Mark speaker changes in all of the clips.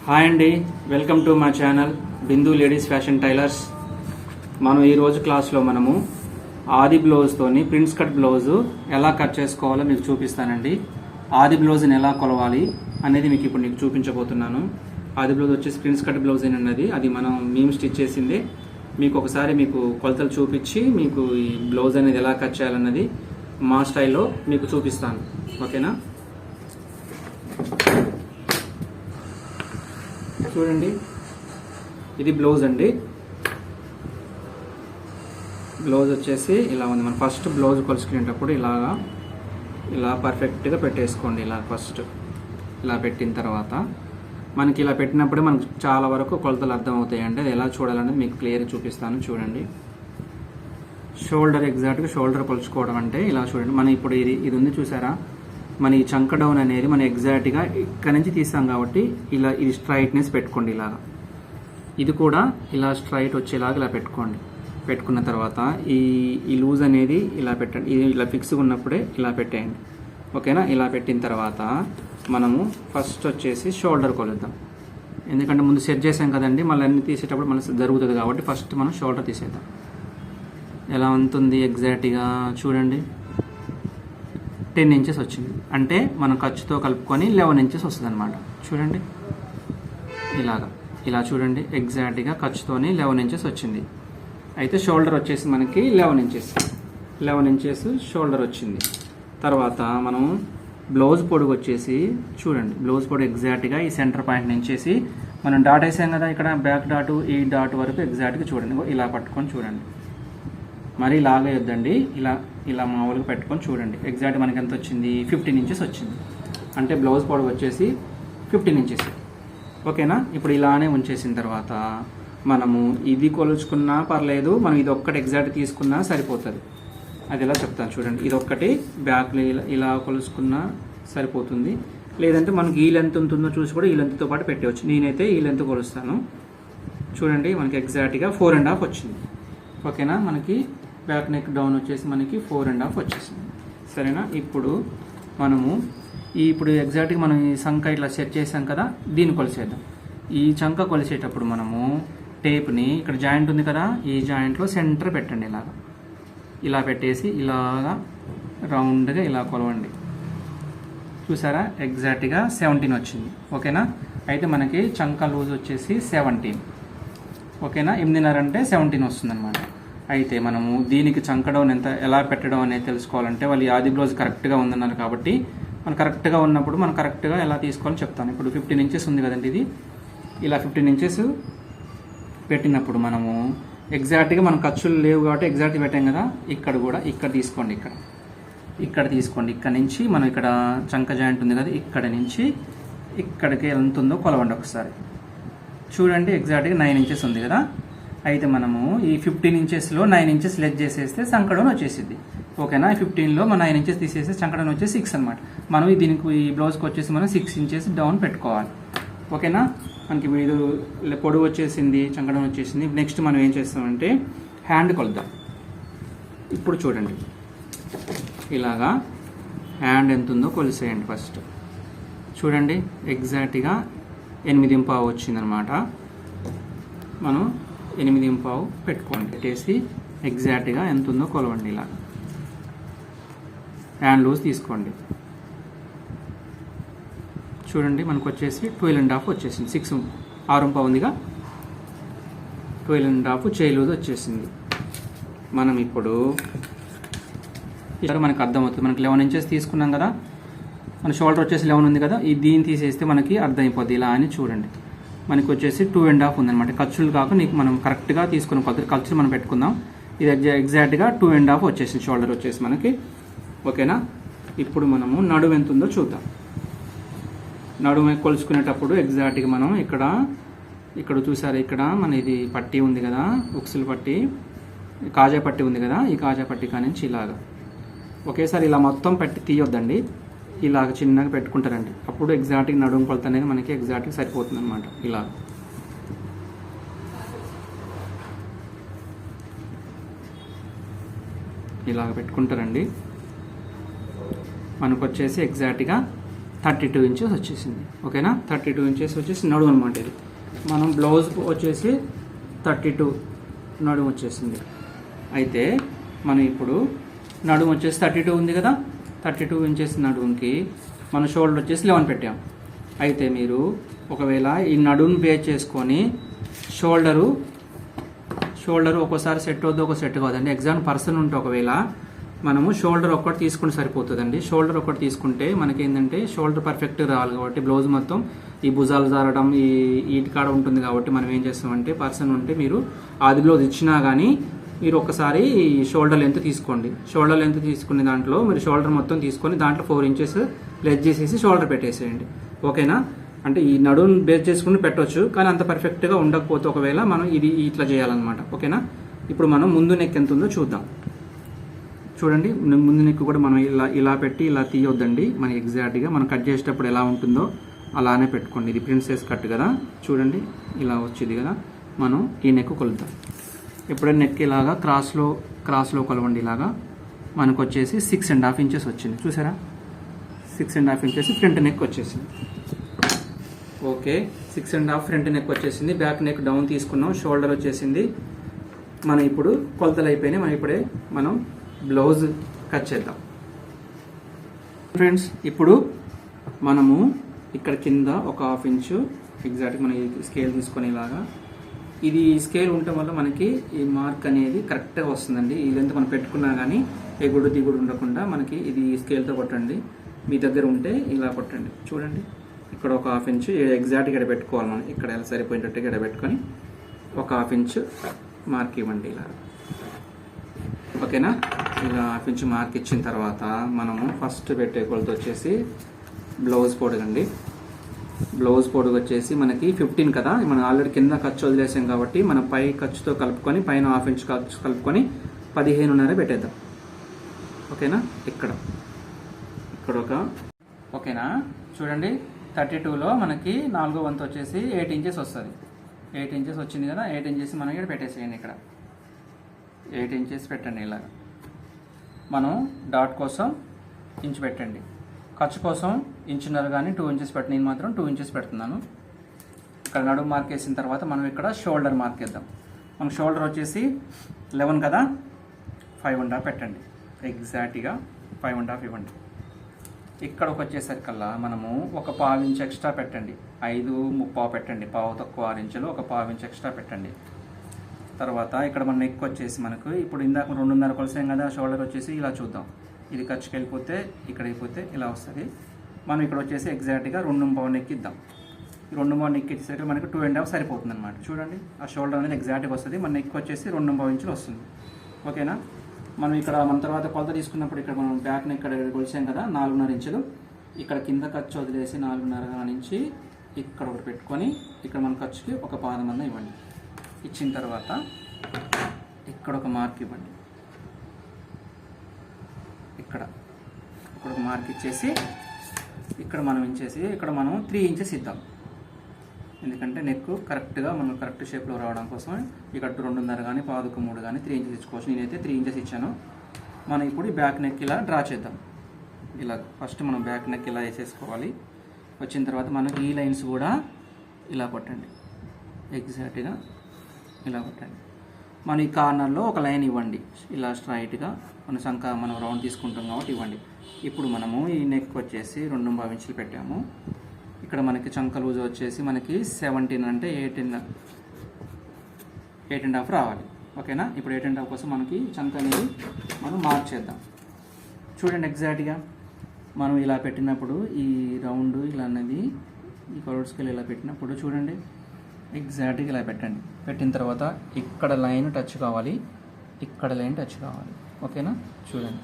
Speaker 1: Hi అండి, welcome to మా channel బిందు ladies fashion tailors. మనం ఈరోజు క్లాస్లో మనము ఆది బ్లౌజ్తోని ప్రిన్స్ కట్ బ్లౌజు ఎలా కట్ చేసుకోవాలో మీకు చూపిస్తానండి. ఆది బ్లౌజ్ని ఎలా కొలవాలి అనేది మీకు ఇప్పుడు నీకు చూపించబోతున్నాను. ఆది బ్లౌజ్ వచ్చేసి ప్రిన్స్ కట్ బ్లౌజ్ అన్నది అది మనం మేము స్టిచ్ చేసిందే. మీకు ఒకసారి మీకు కొలతలు చూపించి మీకు ఈ బ్లౌజ్ అనేది ఎలా కట్ చేయాలన్నది మా స్టైల్లో మీకు చూపిస్తాను. ఓకేనా? చూడండి, ఇది బ్లౌజ్ అండి. బ్లౌజ్ వచ్చేసి ఇలా ఉంది. మనం ఫస్ట్ బ్లౌజ్ కొలుచుకునేటప్పుడు ఇలా పర్ఫెక్ట్గా పెట్టేసుకోండి. ఇలా ఫస్ట్ ఇలా పెట్టిన తర్వాత మనకి ఇలా పెట్టినప్పుడే మనకు చాలా వరకు కొలతలు అర్థమవుతాయి. అంటే అది ఎలా చూడాలనేది మీకు క్లియర్గా చూపిస్తాను. చూడండి, షోల్డర్ ఎగ్జాక్ట్గా షోల్డర్ కొలుచుకోవడం అంటే ఇలా చూడండి. మనం ఇప్పుడు ఇది ఉంది చూసారా, మన ఈ చంక డౌన్ అనేది మనం ఎగ్జాక్ట్గా ఇక్కడ నుంచి తీసాం కాబట్టి ఇది స్ట్రైట్నెస్ పెట్టుకోండి. ఇలాగా ఇది కూడా ఇలా స్ట్రైట్ వచ్చేలాగా ఇలా పెట్టుకోండి. పెట్టుకున్న తర్వాత ఈ లూజ్ అనేది ఇలా పెట్టండి. ఇది ఇలా ఫిక్స్గా ఉన్నప్పుడే ఇలా పెట్టేయండి. ఓకేనా? ఇలా పెట్టిన తర్వాత మనము ఫస్ట్ వచ్చేసి షోల్డర్ కొలుద్దాం. ఎందుకంటే ముందు సెట్ చేసాం కదండి, మళ్ళీ అన్ని తీసేటప్పుడు మనకి జరుగుతుంది కాబట్టి ఫస్ట్ మనం షోల్డర్ తీసేద్దాం. ఎలా ఉంటుంది ఎగ్జాక్ట్గా చూడండి, 10 ఇంచెస్ వచ్చింది. అంటే మనం ఖర్చుతో కలుపుకొని 11 ఇంచెస్ వస్తుంది అనమాట. చూడండి, ఇలా చూడండి, ఎగ్జాక్ట్గా ఖర్చుతోని 11 ఇంచెస్ వచ్చింది. అయితే షోల్డర్ వచ్చేసి మనకి 11 ఇంచెస్ షోల్డర్ వచ్చింది. తర్వాత మనం బ్లౌజ్ పొడుగు వచ్చేసి చూడండి, బ్లౌజ్ పొడుగు ఎగ్జాక్ట్గా ఈ సెంటర్ పాయింట్ నుంచేసి మనం డాట్ వేసాం కదా, ఇక్కడ బ్యాక్ డాట్ ఈ డాట్ వరకు ఎగ్జాక్ట్గా చూడండి. ఇలా పట్టుకొని చూడండి, మరి లాగేయొద్దండి. ఇలా మామూలుగా పెట్టుకొని చూడండి. ఎగ్జాక్ట్ మనకి ఎంత వచ్చింది? 15 ఇంచెస్ వచ్చింది. అంటే బ్లౌజ్ పొడవు వచ్చేసి 15 ఇంచెస్. ఓకేనా? ఇప్పుడు ఇలానే ఉంచేసిన తర్వాత మనము ఇది కొలుచుకున్నా పర్లేదు, మనం ఇది ఒక్కటి ఎగ్జాక్ట్ తీసుకున్నా సరిపోతుంది. అది ఎలా చెప్తాను చూడండి. ఇది ఒక్కటి బ్యాక్లో ఇలా కొలుచుకున్నా సరిపోతుంది. లేదంటే మనకి ఈ లెంత్ ఉంటుందో చూసి కూడా ఈ లెంత్తో పాటు పెట్టవచ్చు. నేనైతే ఈ లెంత్ కొలుస్తాను. చూడండి, మనకి ఎగ్జాక్ట్గా 4.5 వచ్చింది. ఓకేనా? మనకి బ్యాక్ నెక్ డౌన్ వచ్చేసి మనకి 4.5 వచ్చేసింది. సరేనా? ఇప్పుడు మనము ఇప్పుడు ఎగ్జాక్ట్గా మనం ఈ సంఖ ఇట్లా సెట్ చేసాం కదా, దీన్ని కొలిసేద్దాం. ఈ చంక కొలిసేటప్పుడు మనము టేప్ని ఇక్కడ జాయింట్ ఉంది కదా, ఈ జాయింట్లో సెంటర్ పెట్టండి. ఇలా పెట్టేసి ఇలాగా రౌండ్గా ఇలా కొలవండి. చూసారా, ఎగ్జాక్ట్గా 17 వచ్చింది. ఓకేనా? అయితే మనకి చంక లూజ్ వచ్చేసి 17. ఓకేనా? 8.5 అంటే 17 వస్తుందన్నమాట. అయితే మనము దీనికి చంక డౌన్ ఎలా పెట్టడం అనేది తెలుసుకోవాలంటే వాళ్ళు ఆది బ్లౌజ్ కరెక్ట్గా ఉందన్నారు కాబట్టి మనం కరెక్ట్గా ఉన్నప్పుడు మనం కరెక్ట్గా ఎలా తీసుకోవాలని చెప్తాను. ఇప్పుడు 15 ఇంచెస్ ఉంది కదండి, ఇది ఇలా 15 ఇంచెస్ పెట్టినప్పుడు మనము ఎగ్జాక్ట్గా మనం ఖర్చులు లేవు కాబట్టి ఎగ్జాక్ట్గా పెట్టాం కదా, ఇక్కడ తీసుకోండి. ఇక్కడ తీసుకోండి. ఇక్కడ నుంచి మనం ఇక్కడ చంక జాయింట్ ఉంది కదా, ఇక్కడ నుంచి ఇక్కడికి ఎంత ఉందో కొలవండి ఒకసారి. చూడండి, ఎగ్జాక్ట్గా 9 ఇంచెస్ ఉంది కదా. అయితే మనము ఈ 15 ఇంచెస్లో 9 ఇంచెస్ లెస్ చేసేస్తే సంకడౌన్ వచ్చేసింది. ఓకేనా? 15లో మనం 9 ఇంచెస్ తీసేస్తే సంకడౌన్ వచ్చేసి 6 అనమాట. మనం దీనికి ఈ బ్లౌజ్కి వచ్చేసి మనం 6 ఇంచెస్ డౌన్ పెట్టుకోవాలి. ఓకేనా? మనకి ఇది పొడవు వచ్చేసింది, చంకడౌన్ వచ్చేసింది. నెక్స్ట్ మనం ఏం చేస్తామంటే హ్యాండ్ కొలుద్దాం. ఇప్పుడు చూడండి, ఇలాగా హ్యాండ్ ఎంత ఉందో కొలిసేయండి. ఫస్ట్ చూడండి, ఎగ్జాక్ట్గా 8.5 వచ్చిందనమాట. మనం 8.5 పెట్టుకోండి. పెట్టేసి ఎగ్జాక్ట్గా ఎంత ఉందో కొలవండి. ఇలా హ్యాండ్ లూజ్ తీసుకోండి. చూడండి, మనకు వచ్చేసి 12.5 వచ్చేసింది. 6.5 ఉందిగా, 12.5 చేయి లూజ్ వచ్చేసింది. మనం ఇప్పుడు ఇక్కడ మనకు అర్థమవుతుంది. మనకి 11 ఇంచెస్ తీసుకున్నాం కదా, మన షోల్డర్ వచ్చేసి 11 ఉంది కదా, దీన్ని తీసేస్తే మనకి అర్థమైపోద్ది. ఇలా అని చూడండి, మనకి వచ్చేసి 2.5 ఉందన్నమాట. ఖర్చులు కాక నీకు మనం కరెక్ట్గా తీసుకున్న ఖర్చులు మనం పెట్టుకుందాం. ఇది ఎగ్జాక్ట్గా 2.5 వచ్చేసింది షోల్డర్ వచ్చేసి మనకి. ఓకేనా? ఇప్పుడు మనము నడుము ఎంత ఉందో చూద్దాం. నడుము కొలుచుకునేటప్పుడు ఎగ్జాక్ట్గా మనం ఇక్కడ చూసారు, ఇక్కడ మన ఇది పట్టీ ఉంది కదా, ఉక్సులు పట్టీ, కాజా పట్టీ ఉంది కదా, ఈ కాజా పట్టీ కానించి ఇలాగా ఒకేసారి ఇలా మొత్తం పట్టి తీయొద్దండి. ఇలాగ చిన్నగా పెట్టుకుంటారండి. అప్పుడు ఎగ్జాక్ట్గా నడుము కొలత అనేది మనకి ఎగ్జాక్ట్గా సరిపోతుంది అనమాట. ఇలాగ పెట్టుకుంటారండి. మనకు వచ్చేసి ఎగ్జాక్ట్గా 32 ఇంచెస్ వచ్చేసింది. ఓకేనా, 32 ఇంచెస్ వచ్చేసి నడుము అనమాట. ఇది మనం బ్లౌజ్ వచ్చేసి 32 నడుము వచ్చేసింది. అయితే మనం ఇప్పుడు నడుము వచ్చేసి 32 ఉంది కదా, 32 ఇంచెస్ నడుముకి మన షోల్డర్ వచ్చేసి 11 పెట్టాం. అయితే మీరు ఒకవేళ ఈ నడుముని బేస్ చేసుకొని షోల్డరు ఒక్కోసారి సెట్ అవుద్ది, ఒక సెట్ కాదండి. ఎగ్జామ్ పర్సన్ ఉంటే ఒకవేళ మనము షోల్డర్ ఒక్కటి తీసుకుంటే సరిపోతుందండి. షోల్డర్ ఒకటి తీసుకుంటే మనకి ఏంటంటే షోల్డర్ పర్ఫెక్ట్ రావాలి కాబట్టి బ్లౌజ్ మొత్తం ఈ భుజాలు జారడం ఈ కాడ ఉంటుంది కాబట్టి మనం ఏం చేస్తామంటే పర్సన్ ఉంటే మీరు ఆది బ్లౌజ్ ఇచ్చినా కానీ మీరు ఒకసారి షోల్డర్ లెంత్ తీసుకోండి. షోల్డర్ లెంత్ తీసుకునే దాంట్లో మీరు షోల్డర్ మొత్తం తీసుకొని దాంట్లో 4 ఇంచెస్ లెస్ చేసేసి షోల్డర్ పెట్టేసేయండి. ఓకేనా, అంటే ఈ నడువును బేస్ చేసుకుని పెట్టవచ్చు, కానీ అంత పర్ఫెక్ట్గా ఉండకపోతే ఒకవేళ మనం ఇది ఇట్లా చేయాలన్నమాట. ఓకేనా, ఇప్పుడు మనం ముందు నెక్ ఎంత ఉందో చూద్దాం. చూడండి, ముందు నెక్ కూడా మనం ఇలా పెట్టి ఇలా తీయొద్దండి. మనకి ఎగ్జాక్ట్గా మనం కట్ చేసేటప్పుడు ఎలా ఉంటుందో అలానే పెట్టుకోండి. ఇది ప్రిన్సెస్ కట్ కదా, చూడండి ఇలా వచ్చింది కదా. మనం ఈ నెక్ కొలుద్దాం. ఎప్పుడైనా నెక్ ఇలాగా క్రాస్లో కొలవండి. ఇలాగా మనకు వచ్చేసి 6.5 ఇంచెస్ వచ్చింది. చూసారా, 6.5 ఇంచెస్ ఫ్రంట్ నెక్ వచ్చేసింది. ఓకే, 6.5 ఫ్రంట్ నెక్ వచ్చేసింది. బ్యాక్ నెక్ డౌన్ తీసుకున్నాం, షోల్డర్ వచ్చేసింది. మనం ఇప్పుడు కొలతలు అయిపోయినాయి. మనం బ్లౌజ్ కట్ చేద్దాం. ఫ్రెండ్స్, ఇప్పుడు మనము ఇక్కడ కింద ఒక 1/2 ఇంచు ఎగ్జాక్ట్గా మనం స్కేల్ తీసుకొని ఇలాగా, ఇది స్కేల్ ఉండటం వల్ల మనకి ఈ మార్క్ అనేది కరెక్ట్గా వస్తుందండి. ఇదంతా మనం పెట్టుకున్నా కానీ ఎగుడు దిగుడు ఉండకుండా మనకి ఇది స్కేల్తో కొట్టండి. మీ దగ్గర ఉంటే ఇలా కొట్టండి. చూడండి, ఇక్కడ ఒక 1/2 ఇంచు ఎగ్జాక్ట్గా ఇక్కడ పెట్టుకోవాలి. మనం ఇక్కడ ఎలా సరిపోయేటట్టుగా ఇక్కడ పెట్టుకొని ఒక 1/2 ఇంచు మార్క్ ఇవ్వండి ఇలా. ఓకేనా, ఇలా 1/2 ఇంచు మార్క్ ఇచ్చిన తర్వాత మనము ఫస్ట్ పెట్టే కొలత వచ్చేసి బ్లౌజ్ పొడుగు అండి. బ్లౌజ్ పొడుగు వచ్చేసి మనకి 15 కదా. మనం ఆల్రెడీ కింద ఖర్చు వదిలేసాం కాబట్టి మనం పై ఖర్చుతో కలుపుకొని పైన 1/2 ఇంచు ఖర్చు కలుపుకొని 15.5 పెట్టేద్దాం. ఓకేనా, ఇక్కడ ఒక ఓకేనా. చూడండి, 32లో మనకి 4వ వంతు వచ్చేసి 8 ఇంచెస్ వస్తుంది. 8 ఇంచెస్ వచ్చింది కదా. 8 ఇంచెస్ మనం ఇక్కడ పెట్టేసేయండి. ఇక్కడ 8 ఇంచెస్ పెట్టండి. ఇలా మనం డాట్ కోసం ఇంచు పెట్టండి. ఖర్చు కోసం ఇంచున్నర కానీ 2 ఇంచెస్ పెట్టి, నేను మాత్రం 2 ఇంచెస్ పెడుతున్నాను. ఇక్కడ నడుము మార్క్ వేసిన తర్వాత మనం ఇక్కడ షోల్డర్ మార్క్ వేద్దాం. మన షోల్డర్ వచ్చేసి 11 కదా, 5.5 పెట్టండి. ఎగ్జాక్ట్గా 5.5 ఇవ్వండి. ఇక్కడికి వచ్చేసరికల్లా మనము ఒక 1/2 ఇంచ్ ఎక్స్ట్రా పెట్టండి. 5.3 పెట్టండి. పావు తక్కువ 6 ఇంచులు ఒక 1/2 ఇంచ్ ఎక్స్ట్రా పెట్టండి. తర్వాత ఇక్కడ మన నెక్ వచ్చేసి మనకు ఇప్పుడు ఇందాక 2.5 కొలిసాం కదా. షోల్డర్ వచ్చేసి ఇలా చూద్దాం. ఇది ఖర్చుకి వెళ్ళిపోతే ఇక్కడ అయిపోతే ఇలా వస్తుంది. మనం ఇక్కడ వచ్చేసి ఎగ్జాక్ట్గా 2.5 నెక్ ఇద్దాం. 2.5 నెక్ ఇచ్చేసరికి మనకి 2.5 సరిపోతుంది అనమాట. చూడండి, ఆ షోల్డర్ అనేది ఎగ్జాక్ట్గా వస్తుంది. మన నెక్ వచ్చేసి 2.5 ఇంచులు వస్తుంది. ఓకేనా, మనం ఇక్కడ మన తర్వాత కొలత తీసుకున్నప్పుడు ఇక్కడ మనం బ్యాక్ నెక్ ఇక్కడ కొలిసాం కదా 4.5 ఇంచులు. ఇక్కడ కింద ఖర్చు వదిలేసి 4.5 నుంచి ఇక్కడ ఒకటి పెట్టుకొని ఇక్కడ మన ఖర్చుకి ఒక 10 ఇవ్వండి. ఇచ్చిన తర్వాత ఇక్కడ ఒక మార్క్ ఇవ్వండి. ఇక్కడ ఒక మార్క్ ఇచ్చేసి ఇక్కడ మనం ఇక్కడ మనం 3 ఇంచెస్ ఇద్దాం. ఎందుకంటే నెక్ కరెక్ట్గా మనం కరెక్ట్ షేప్లో రావడం కోసం ఇక్కడ 2.5 కానీ 1/3 కానీ 3 ఇంచెస్ ఇచ్చుకోవచ్చు. నేనైతే 3 ఇంచెస్ ఇచ్చాను. మనం ఇప్పుడు ఈ బ్యాక్ నెక్ ఇలా డ్రా చేద్దాం. ఇలా ఫస్ట్ మనం బ్యాక్ నెక్ ఇలా వేసేసుకోవాలి. వచ్చిన తర్వాత మనకి ఈ లైన్స్ కూడా ఇలా కొట్టండి. ఎగ్జాక్ట్గా ఇలా కొట్టండి. మనం ఈ కార్నర్లో ఒక లైన్ ఇవ్వండి. ఇలా స్ట్రైట్గా మనం రౌండ్ తీసుకుంటాం కాబట్టి ఇవ్వండి. ఇప్పుడు మనము ఈ నెక్ వచ్చేసి 2.5 ఇంచులు పెట్టాము. ఇక్కడ మనకి చంక లూజ్ వచ్చేసి మనకి 17 అంటే 8.5 రావాలి. ఓకేనా, ఇప్పుడు 8.5 కోసం మనకి చంక అనేది మనం మార్క్ చేద్దాం. చూడండి, ఎగ్జాక్ట్గా మనం ఇలా పెట్టినప్పుడు ఈ రౌండ్ ఇలా అనేది ఈ కర్వ్డ్ స్కేల్ ఇలా పెట్టినప్పుడు చూడండి, ఎగ్జాక్ట్గా ఇలా పెట్టండి. పెట్టిన తర్వాత ఇక్కడ లైన్ టచ్ కావాలి, ఇక్కడ లైన్ టచ్ కావాలి. ఓకేనా, చూడండి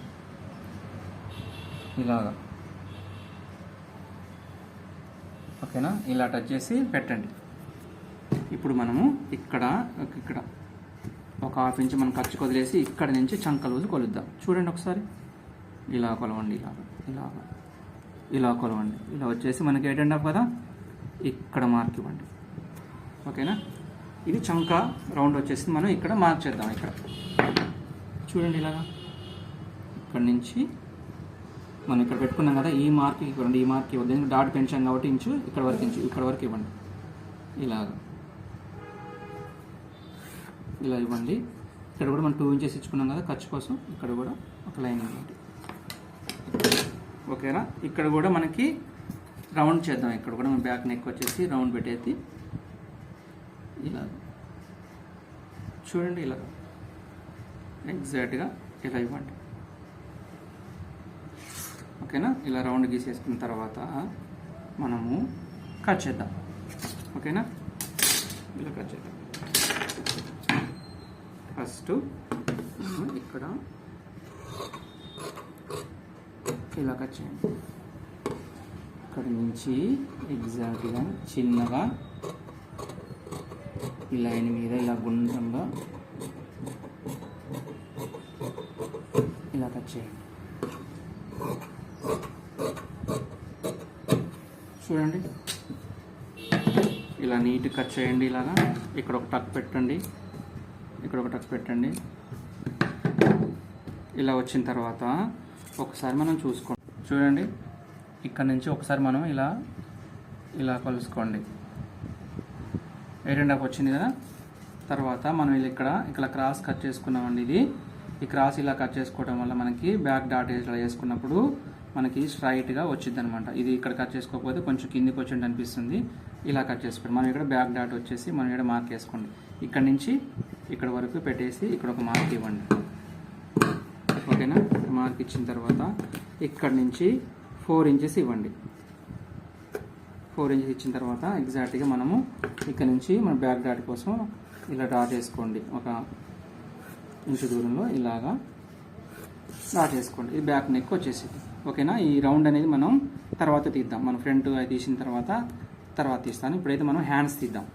Speaker 1: ఇలాగా. ఓకేనా, ఇలా టచ్ చేసి పెట్టండి. ఇప్పుడు మనము ఇక్కడ ఒక 1/2 ఇంచ్ మనం ఖర్చు వదిలేసి ఇక్కడ నుంచి చంక లూజ్ కొలుద్దాం. చూడండి ఒకసారి, ఇలా కొలవండి. ఇలా కొలవండి. ఇలా వచ్చేసి మనకి 8.5 కదా, ఇక్కడ మార్క్ ఇవ్వండి. ఓకేనా, ఇది చంక రౌండ్ వచ్చేసి మనం ఇక్కడ మార్క్ చేద్దాం. ఇక్కడ చూడండి, ఇలాగా ఇక్కడ నుంచి మనం ఇక్కడ పెట్టుకున్నాం కదా, ఈ మార్క్ ఇవ్వండి, ఈ మార్క్ ఇవ్వండి. డాట్ పెంచాం కాబట్టి ఇంచు, ఇక్కడ వరకు ఇంచు, ఇక్కడ వరకు ఇవ్వండి. ఇలా ఇవ్వండి. ఇక్కడ కూడా మనం 2 ఇంచెస్ ఇచ్చుకున్నాం కదా ఖర్చు కోసం, ఇక్కడ కూడా ఒక లైన్ ఇవ్వండి. ఓకేనా. ఇక్కడ కూడా మనకి రౌండ్ చేద్దాం. ఇక్కడ కూడా మనం బ్యాక్ నెక్ వచ్చేసి రౌండ్ పెట్టేసి ఇలా చూడండి, ఇలా ఎగ్జాక్ట్గా ఇలా ఇవ్వండి. ఓకేనా. ఇలా రౌండ్ గీసేసుకున్న తర్వాత మనము కట్ చేద్దాం. ఓకేనా. ఇలా కట్ చేద్దాం. ఫస్ట్ ఇక్కడ ఇలా కట్ చేయండి. ఇక్కడ నుంచి ఎగ్జాక్ట్గా చిన్నగా ఈ లైన్ మీద ఇలా గుండ్రంగా ఇలా కట్ చేయండి. చూడండి, ఇలా నీట్ కట్ చేయండి. ఇలాగా ఇక్కడ ఒక టక్ పెట్టండి, ఇక్కడ ఒక టక్ పెట్టండి. ఇలా వచ్చిన తర్వాత ఒకసారి మనం చూసుకోండి. చూడండి, ఇక్కడ నుంచి ఒకసారి మనం ఇలా కొలుసుకోండి. 8.5 వచ్చింది కదా. తర్వాత మనం ఇక్కడ క్రాస్ కట్ చేసుకున్నామండి. ఈ క్రాస్ ఇలా కట్ చేసుకోవడం వల్ల మనకి బ్యాక్ డాట్ ఇలా వేసుకున్నప్పుడు మనకి స్ట్రైట్గా వచ్చింది అనమాట. ఇది ఇక్కడ కట్ చేసుకోకపోతే కొంచెం కిందికి వచ్చింది అనిపిస్తుంది. ఇలా కట్ చేసుకోండి. మనం ఇక్కడ బ్యాక్ డాట్ వచ్చేసి మనం ఇక్కడ మార్క్ వేసుకోండి. ఇక్కడ నుంచి ఇక్కడ వరకు పెట్టేసి ఇక్కడ ఒక మార్క్ ఇవ్వండి. ఓకేనా. మార్క్ ఇచ్చిన తర్వాత ఇక్కడ నుంచి 4 ఇంచెస్ ఇవ్వండి. 4 ఇంచెస్ ఇచ్చిన తర్వాత ఎగ్జాక్ట్గా మనము ఇక్కడ నుంచి మన బ్యాక్ డాట్ కోసం ఇలా డాట్ వేసుకోండి. ఒక ఇంచు దూరంలో ఇలాగా డాట్ వేసుకోండి. ఇది బ్యాక్ నెక్ వచ్చేసింది. ఓకేనా. ఈ రౌండ్ అనేది మనం తర్వాత తీద్దాం. మన ఫ్రంట్ అది తీసిన తర్వాత తీస్తాను. ఇప్పుడైతే మనం హ్యాండ్స్ తీద్దాం.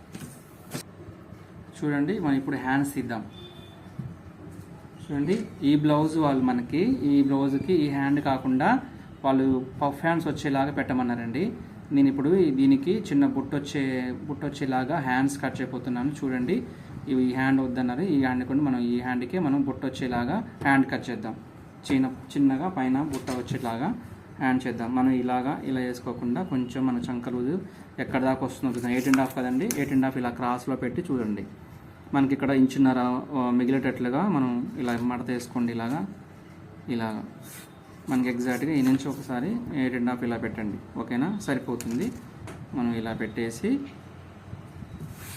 Speaker 1: చూడండి, మనం ఇప్పుడు హ్యాండ్స్ తీద్దాం. చూడండి, ఈ బ్లౌజ్ వాళ్ళు మనకి ఈ బ్లౌజ్కి ఈ హ్యాండ్ కాకుండా వాళ్ళు పఫ్ హ్యాండ్స్ వచ్చేలాగా పెట్టమన్నారండి. నేను ఇప్పుడు దీనికి చిన్న బుట్ట వచ్చేలాగా హ్యాండ్స్ కట్ చేయబోతున్నాను. చూడండి, ఈ హ్యాండ్ వద్దన్నారు. ఈ హ్యాండ్ కూడా మనం ఈ హ్యాండ్కి మనం బుట్ట వచ్చేలాగా హ్యాండ్ కట్ చేద్దాం. చిన్నగా పైన బుట్ట వచ్చేలాగా హ్యాండ్ చేద్దాం. మనం ఇలా వేసుకోకుండా కొంచెం మన చంకలు ఎక్కడ దాకా వస్తుందో 8.5 కదండి. 8.5 ఇలా క్రాస్లో పెట్టి చూడండి. మనకి ఇక్కడ ఇంచున్నర మిగిలేటట్లుగా మనం ఇలా మడత వేసుకోండి. ఇలాగా మనకి ఎగ్జాక్ట్గా ఈ నుంచి ఒకసారి 8.5 ఇలా పెట్టండి. ఓకేనా, సరిపోతుంది. మనం ఇలా పెట్టేసి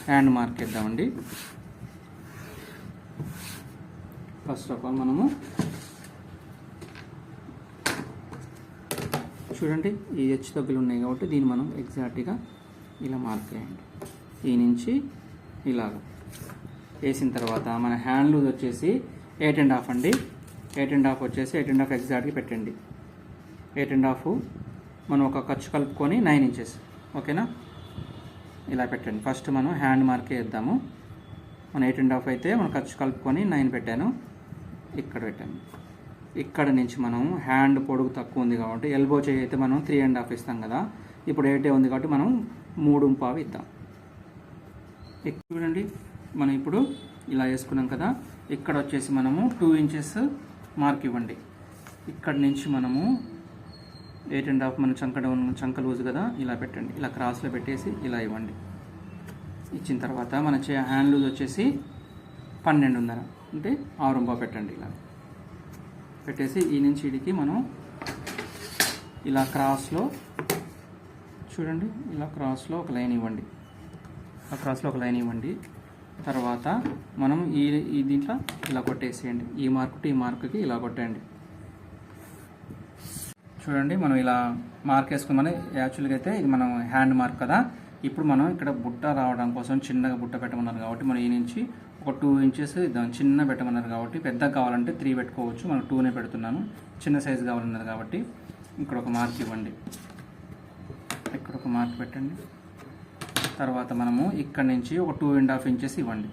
Speaker 1: హ్యాండ్ మార్క్ వేద్దామండి. ఫస్ట్ ఆఫ్ ఆల్ మనము చూడండి, ఈ హెచ్చు తగ్గులు ఉన్నాయి కాబట్టి దీన్ని మనం ఎగ్జాక్ట్గా ఇలా మార్క్ వేయండి. ఈ నుంచి ఇలాగ వేసిన తర్వాత మన హ్యాండ్ లూజ్ వచ్చేసి 8.5 అండి. 8.5 వచ్చేసి 8.5 ఎగ్జాక్ట్గా పెట్టండి. 8.5 మనం ఒక ఖర్చు కలుపుకొని 9 ఇంచెస్. ఓకేనా, ఇలా పెట్టండి. ఫస్ట్ మనం హ్యాండ్ మార్కే వేద్దాము. మన 8.5 అయితే మనం ఖర్చు కలుపుకొని 9 పెట్టాను. ఇక్కడ పెట్టాను. ఇక్కడ నుంచి మనం హ్యాండ్ పొడుగు తక్కువ ఉంది కాబట్టి ఎల్బో చేయి అయితే మనం 3.5 ఇస్తాం కదా. ఇప్పుడు 8 ఉంది కాబట్టి మనం 3.5 ఇద్దాం. చూడండి, మనం ఇప్పుడు ఇలా వేసుకున్నాం కదా. ఇక్కడ వచ్చేసి మనము 2 ఇంచెస్ మార్క్ ఇవ్వండి. ఇక్కడ నుంచి మనము 8.5 మన చంక లూజ్ కదా, ఇలా పెట్టండి. ఇలా క్రాస్లో పెట్టేసి ఇలా ఇవ్వండి. ఇచ్చిన తర్వాత మన హ్యాండ్ లూజ్ వచ్చేసి 12.5 అంటే 6.5 పెట్టండి. ఇలా పెట్టేసి ఈ నుంచి ఇడికి మనం ఇలా క్రాస్లో చూడండి, ఇలా క్రాస్లో ఒక లైన్ ఇవ్వండి. ఆ క్రాస్లో ఒక లైన్ ఇవ్వండి. తర్వాత మనం ఈ దీంట్లో ఇలా కొట్టేసేయండి. ఈ మార్కు టు ఈ మార్కుకి ఇలా కొట్టండి. చూడండి, మనం ఇలా మార్క్ వేసుకుని యాక్చువల్గా అయితే ఇది మనం హ్యాండ్ మార్క్ కదా. ఇప్పుడు మనం ఇక్కడ బుట్ట రావడం కోసం చిన్నగా బుట్ట పెట్టమన్నారు కాబట్టి మనం ఈ నుంచి ఒక 2 ఇంచెస్ చిన్న పెట్టమన్నారు కాబట్టి పెద్దగా కావాలంటే 3 పెట్టుకోవచ్చు. మనం 2నే పెడుతున్నాను. చిన్న సైజు కావాలన్నారు కాబట్టి ఇక్కడ ఒక మార్క్ ఇవ్వండి. ఇక్కడ ఒక మార్క్ పెట్టండి. తర్వాత మనము ఇక్కడ నుంచి ఒక 2.5 ఇంచెస్ ఇవ్వండి.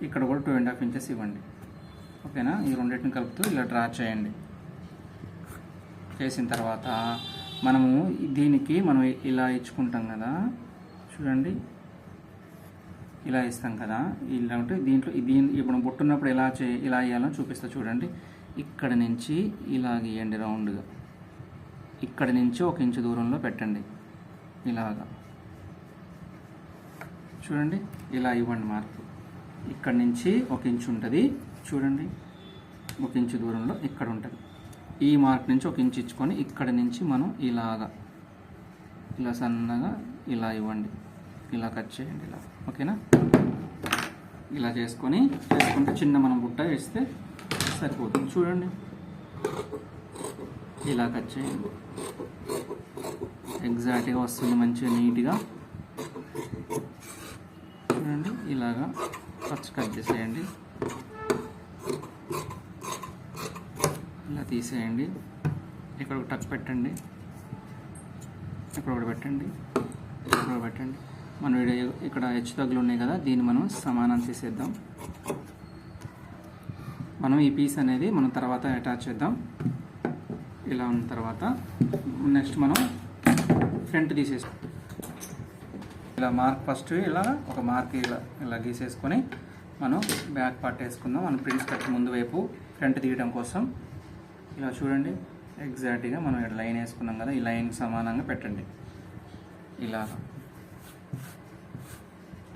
Speaker 1: ఇక్కడ కూడా 2.5 ఇంచెస్ ఇవ్వండి. ఓకేనా, ఈ రెండింటిని కలుపుతూ ఇలా డ్రా చేయండి. చేసిన తర్వాత మనము దీనికి మనం ఇలా ఇచ్చుకుంటాం కదా. చూడండి, ఇలా ఇస్తాం కదా. ఇలా ఉంటే ఇప్పుడు బుట్టున్నప్పుడు ఇలా వేయాలో చూపిస్తా. చూడండి, ఇక్కడ నుంచి ఇలా గీయండి రౌండ్గా. ఇక్కడి నుంచి 1 ఇంచు దూరంలో పెట్టండి. ఇలాగా చూడండి, ఇలా ఇవ్వండి మార్క్. ఇక్కడి నుంచి 1 ఇంచు ఉంటుంది చూడండి, 1 ఇంచు దూరంలో ఇక్కడ ఉంటుంది. ఈ మార్క్ నుంచి 1 ఇంచు ఇచ్చుకొని ఇక్కడి నుంచి మనం ఇలాగా ఇలా సన్నగా ఇలా ఇవ్వండి, ఇలా కట్ చేయండి ఇలా. ఓకేనా? ఇలా చేసుకుంటే చిన్న మనం బుట్ట వేస్తే సరిపోతుంది. చూడండి, ఇలా కట్ చేయండి, ఎగ్జాక్ట్గా వస్తుంది, మంచిగా నీట్గా. చూడండి, ఇలాగా ఫస్ట్ కట్ చేసేయండి, ఇలా తీసేయండి. ఇక్కడ ఒక టక్ పెట్టండి, ఇక్కడ ఒకటి పెట్టండి, ఇక్కడ ఒకటి పెట్టండి. మన వీడియో ఇక్కడ హెచ్చు తగ్గులు ఉన్నాయి కదా, దీన్ని మనం సమానం తీసేద్దాం. మనం ఈ పీస్ అనేది మనం తర్వాత అటాచ్ చేద్దాం. ఇలా ఉన్న తర్వాత నెక్స్ట్ మనం ఫ్రంట్ తీసేస్తాం. ఇలా మార్క్ ఫస్ట్ ఇలా ఒక మార్క్ ఇలా గీసేసుకొని మనం బ్యాక్ పార్ట్ వేసుకుందాం. మనం ప్రింట్స్ కట్ ముందు వైపు ఫ్రంట్ తీయడం కోసం ఇలా చూడండి, ఎగ్జాక్ట్గా మనం ఇక్కడ లైన్ వేసుకున్నాం కదా, ఈ లైన్ సమానంగా పెట్టండి. ఇలా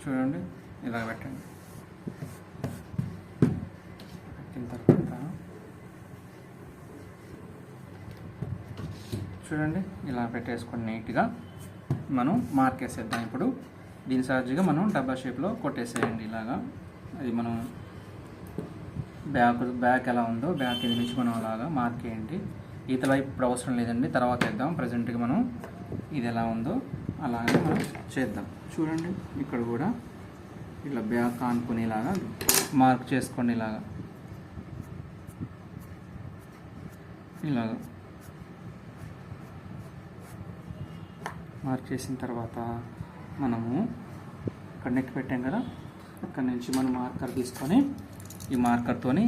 Speaker 1: చూడండి, ఇలా పెట్టండి. పెట్టిన తర్వాత చూడండి, ఇలా పెట్టేసుకొని నీట్గా మనం మార్క్ వేసేద్దాం. ఇప్పుడు దీని సార్జిగా మనం డబ్బా షేప్లో కొట్టేసేయండి ఇలాగా. అది మనం బ్యాక్ ఎలా ఉందో బ్యాక్ ఇది నుంచి మనం అలాగా మార్క్ వేయండి. ఈతల వైపు ఇప్పుడు అవసరం లేదండి, తర్వాత వేద్దాం. ప్రజెంట్గా మనం ఇది ఎలా ఉందో అలాగే మనం చేద్దాం. చూడండి, ఇక్కడ కూడా ఇట్లా బ్యాక్ ఆనుకునేలాగా మార్క్ చేసుకోండి. ఇలాగా మార్క్ చేసిన తర్వాత మనము ఇక్కడ నెక్ పెట్టాం కదా, అక్కడ నుంచి మనం మార్కర్ తీసుకొని ఈ మార్కర్తోని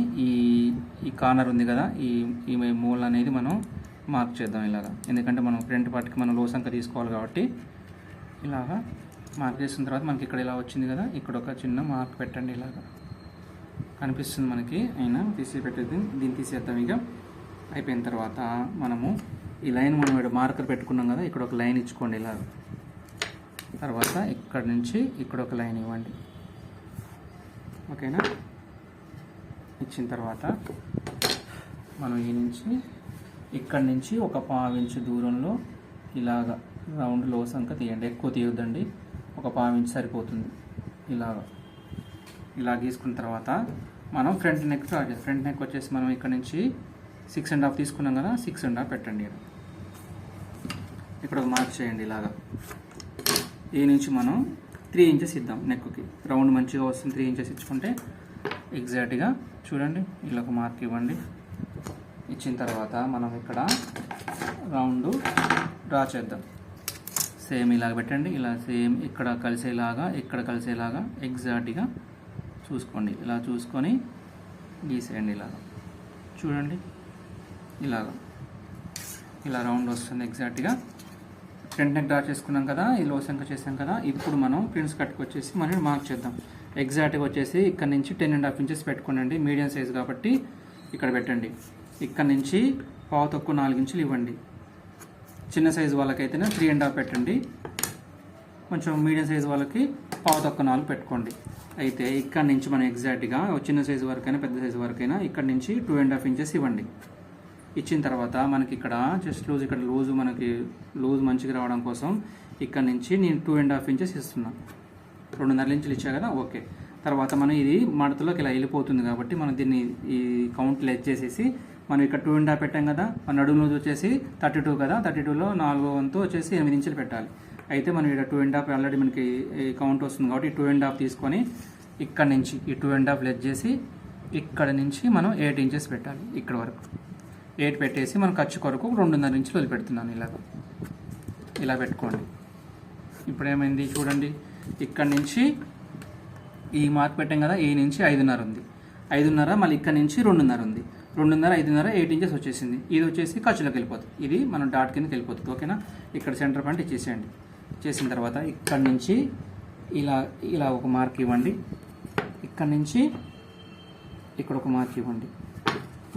Speaker 1: ఈ కార్నర్ ఉంది కదా, ఈ మూల అనేది మనం మార్క్ చేద్దాం ఇలాగా. ఎందుకంటే మనం ఫ్రంట్ పార్ట్కి మనం లోసంక తీసుకోవాలి కాబట్టి ఇలాగా మార్క్ చేసిన తర్వాత మనకి ఇక్కడ ఇలా వచ్చింది కదా, ఇక్కడ ఒక చిన్న మార్క్ పెట్టండి. ఇలాగా కనిపిస్తుంది మనకి, అయినా తీసి పెట్టేది. దీన్ని తీసేద్దాం. ఇక అయిపోయిన తర్వాత మనము ఈ లైన్ మనం ఇక్కడ మార్కర్ పెట్టుకున్నాం కదా, ఇక్కడ ఒక లైన్ ఇచ్చుకోండి ఇలా. తర్వాత ఇక్కడ నుంచి ఇక్కడ ఒక లైన్ ఇవ్వండి. ఓకేనా? ఇచ్చిన తర్వాత మనం ఈ నుంచి ఇక్కడ నుంచి ఒక 1/2 ఇంచు దూరంలో ఇలాగ రౌండ్ లోసంక తీయండి. ఎక్కువ తీయొద్దండి, ఒక 1/2 ఇంచు సరిపోతుంది. ఇలా గీసుకున్న తర్వాత మనం ఫ్రంట్ నెక్ స్టార్ట్ చేస్తాం. ఫ్రంట్ నెక్ వచ్చేసి మనం ఇక్కడ నుంచి 6.5 తీసుకున్నాం కదా, 6.5 పెట్టండి. ఇక్కడ ఒక మార్క్ చేయండి ఇలాగా. ఈ నుంచి మనం 3 ఇంచెస్ ఇద్దాం. నెక్కి రౌండ్ మంచిగా వస్తుంది. 3 ఇంచెస్ ఇచ్చుకుంటే ఎగ్జాక్ట్గా చూడండి, ఇలా ఒక మార్క్ ఇవ్వండి. ఇచ్చిన తర్వాత మనం ఇక్కడ రౌండ్ డ్రా చేద్దాం. సేమ్ ఇలాగ పెట్టండి. ఇలా సేమ్ ఇక్కడ కలిసేలాగా ఎగ్జాక్ట్గా చూసుకోండి. ఇలా చూసుకొని గీసేయండి ఇలాగా. చూడండి, ఇలా రౌండ్ వస్తుంది ఎగ్జాక్ట్గా. ఫ్రంట్ నెక్ డ్రా చేసుకున్నాం కదా, ఈ లోసంక చేసాం కదా. ఇప్పుడు మనం ప్రింట్స్ కట్టుకొచ్చేసి మనం మార్క్ చేద్దాం. ఎగ్జాక్ట్గా వచ్చేసి ఇక్కడ నుంచి 10.5 ఇంచెస్ పెట్టుకోండి. మీడియం సైజ్ కాబట్టి ఇక్కడ పెట్టండి. ఇక్కడ నుంచి 4 ఇంచులు ఇవ్వండి. చిన్న సైజు వాళ్ళకైతేనే 3.5 పెట్టండి. కొంచెం మీడియం సైజు వాళ్ళకి 4 పెట్టుకోండి. అయితే ఇక్కడ నుంచి మనం ఎగ్జాక్ట్గా చిన్న సైజు వరకైనా పెద్ద సైజు వరకైనా ఇక్కడ నుంచి 2.5 ఇంచెస్ ఇవ్వండి. ఇచ్చిన తర్వాత మనకి ఇక్కడ చెస్ట్ లూజ్, ఇక్కడ మనకి లూజ్ మంచిగా రావడం కోసం ఇక్కడ నుంచి నేను 2.5 ఇంచెస్ ఇస్తున్నా. 2.5 ఇంచులు ఇచ్చా కదా, ఓకే. తర్వాత మనం ఇది మడతలోకి ఇలా వెళ్ళిపోతుంది కాబట్టి మనం దీన్ని ఈ కౌంట్ లెస్ చేసేసి మనం ఇక్కడ 2.5 పెట్టాం కదా, మన నడుము లూజ్ వచ్చేసి 32 కదా, 32లో 4 వంతు వచ్చేసి 8 ఇంచులు పెట్టాలి. అయితే మనం ఇక్కడ 2.5 ఆల్రెడీ మనకి కౌంట్ వస్తుంది కాబట్టి 2.5 తీసుకొని ఇక్కడ నుంచి ఈ 2.5 లెస్ చేసి ఇక్కడ నుంచి మనం 8 ఇంచెస్ పెట్టాలి. ఇక్కడ వరకు 8 పెట్టేసి మనం ఖర్చు కొరకు 2.5 ఇంచులు వదిలిపెడుతున్నాను. ఇలా పెట్టుకోండి. ఇప్పుడు ఏమైంది చూడండి, ఇక్కడ నుంచి ఈ మార్క్ పెట్టాం కదా, ఈ నుంచి 5.5 ఉంది. 5.5 మళ్ళీ ఇక్కడ నుంచి 2.5 ఉంది. 2.5, 5.5, 8 ఇంచెస్ వచ్చేసింది. ఇది వచ్చేసి ఖర్చులోకి వెళ్ళిపోతుంది. ఇది మనం డాట్ కిందకి వెళ్ళిపోతుంది. ఓకేనా? ఇక్కడ సెంటర్ పాయింట్ ఇచ్చేసేయండి. చేసిన తర్వాత ఇక్కడ నుంచి ఇలా ఒక మార్క్ ఇవ్వండి. ఇక్కడ నుంచి ఇక్కడ ఒక మార్క్ ఇవ్వండి.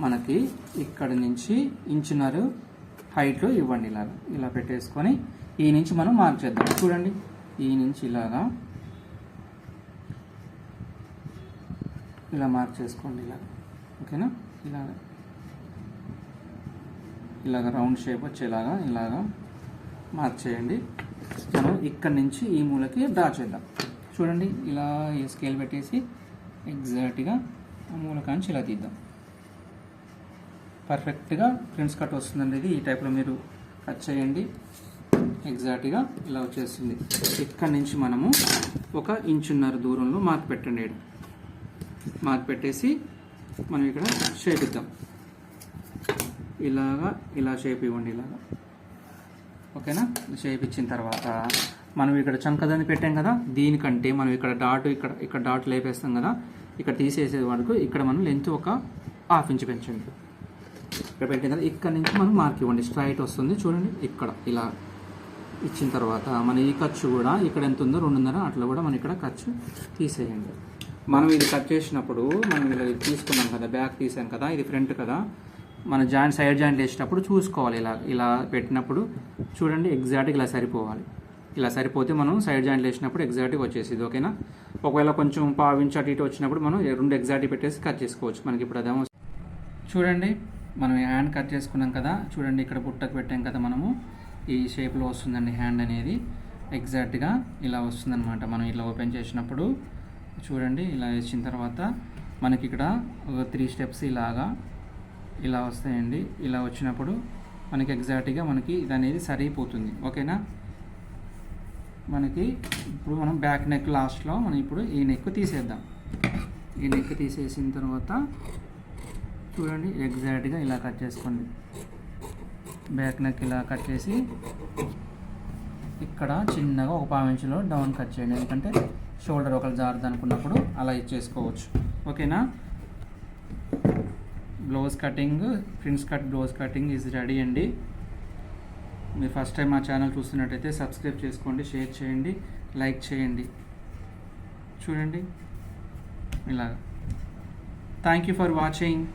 Speaker 1: మనకి ఇక్కడ నుంచి 1.5 హైట్లో ఇవ్వండి. ఇలా పెట్టేసుకొని ఈ నుంచి మనం మార్క్ చేద్దాం. చూడండి, ఈ నుంచి ఇలా మార్క్ చేసుకోండి. ఓకేనా, ఇలాగ రౌండ్ షేప్ వచ్చేలాగా మార్క్ చేయండి. మనం ఇక్కడి నుంచి ఈ మూలకి డ్రా చేద్దాం. చూడండి, ఇలా ఈ స్కేల్ పెట్టేసి ఎగ్జాక్ట్గా ఆ మూలకాంచి ఇలా తీద్దాం. పర్ఫెక్ట్గా ఫ్రంట్ కట్ వస్తుందండి. ఇది ఈ టైప్లో మీరు కట్ చేయండి. ఎగ్జాక్ట్గా ఇలా వచ్చేస్తుంది. ఇక్కడి నుంచి మనము 1.5 ఇంచ్ దూరంలో మార్క్ పెట్టండి. మార్క్ పెట్టేసి మనం ఇక్కడ షేప్ ఇద్దాం. ఇలా షేప్ ఇవ్వండి. ఓకేనా, షేప్ ఇచ్చిన తర్వాత మనం ఇక్కడ చంకదని పెట్టాం కదా, దీనికంటే మనం ఇక్కడ డాట్ లేపేస్తాం కదా, ఇక్కడ తీసేసే వరకు ఇక్కడ మనం లెంత్ 1/2 ఇంచ్ పెంచండి. ఇక్కడ పెట్టిన తర్వాత ఇక్కడ నుంచి మనం మార్క్ ఇవ్వండి. స్ట్రైట్ వస్తుంది చూడండి. ఇక్కడ ఇలా ఇచ్చిన తర్వాత మన ఈ ఖర్చు కూడా ఇక్కడ ఎంత ఉందో 2.5 అట్లా కూడా మనం ఇక్కడ ఖర్చు తీసేయండి. మనం ఇది కట్ చేసినప్పుడు మనం ఇలా తీసుకున్నాం కదా, బ్యాక్ తీసాం కదా, ఇది ఫ్రంట్ కదా, మన సైడ్ జాయింట్ వేసేటప్పుడు చూసుకోవాలి. ఇలా పెట్టినప్పుడు చూడండి ఎగ్జాక్ట్గా ఇలా సరిపోవాలి. ఇలా సరిపోతే మనం సైడ్ జాయింట్ వేసినప్పుడు ఎగ్జాక్ట్గా వచ్చేసింది. ఓకేనా, ఒకవేళ కొంచెం 1/2 ఇంచ్ అటు ఇటు వచ్చినప్పుడు మనం 2 ఎగ్జాక్ట్గా పెట్టేసి కట్ చేసుకోవచ్చు. మనకి ఇప్పుడు అదేమో చూడండి, మనం హ్యాండ్ కట్ చేసుకున్నాం కదా, చూడండి ఇక్కడ బుట్టకు పెట్టాం కదా, మనము ఈ షేప్లో వస్తుందండి హ్యాండ్ అనేది. ఎగ్జాక్ట్గా ఇలా వస్తుందన్నమాట. మనం ఇట్లా ఓపెన్ చేసినప్పుడు చూడండి, ఇలా వేసిన తర్వాత మనకి ఇక్కడ 3 స్టెప్స్ ఇలా వస్తాయండి. ఇలా వచ్చినప్పుడు మనకి ఎగ్జాక్ట్గా మనకి ఇది అనేది సరిపోతుంది. ఓకేనా, మనకి ఇప్పుడు మనం బ్యాక్ నెక్ లాస్ట్లో మనం ఇప్పుడు ఈ నెక్ తీసేద్దాం. ఈ నెక్ తీసేసిన తర్వాత చూడండి ఎగ్జాక్ట్గా ఇలా కట్ చేసుకోండి. బ్యాక్ నెక్ ఇలా కట్ చేసి ఇక్కడ చిన్నగా 1/2 ఇంచులో డౌన్ కట్ చేయండి. ఎందుకంటే షోల్డర్ ఒకరు జారుది అనుకున్నప్పుడు అలా ఇచ్చేసుకోవచ్చు. ఓకేనా, blouse cutting, prince cut blouse cutting is ready అండి. మీరు ఫస్ట్ టైం మా ఛానల్ చూస్తున్నట్టయితే సబ్స్క్రైబ్ చేసుకోండి, షేర్ చేయండి, లైక్ చేయండి. చూడండి ఇలాగా. Thank you for watching.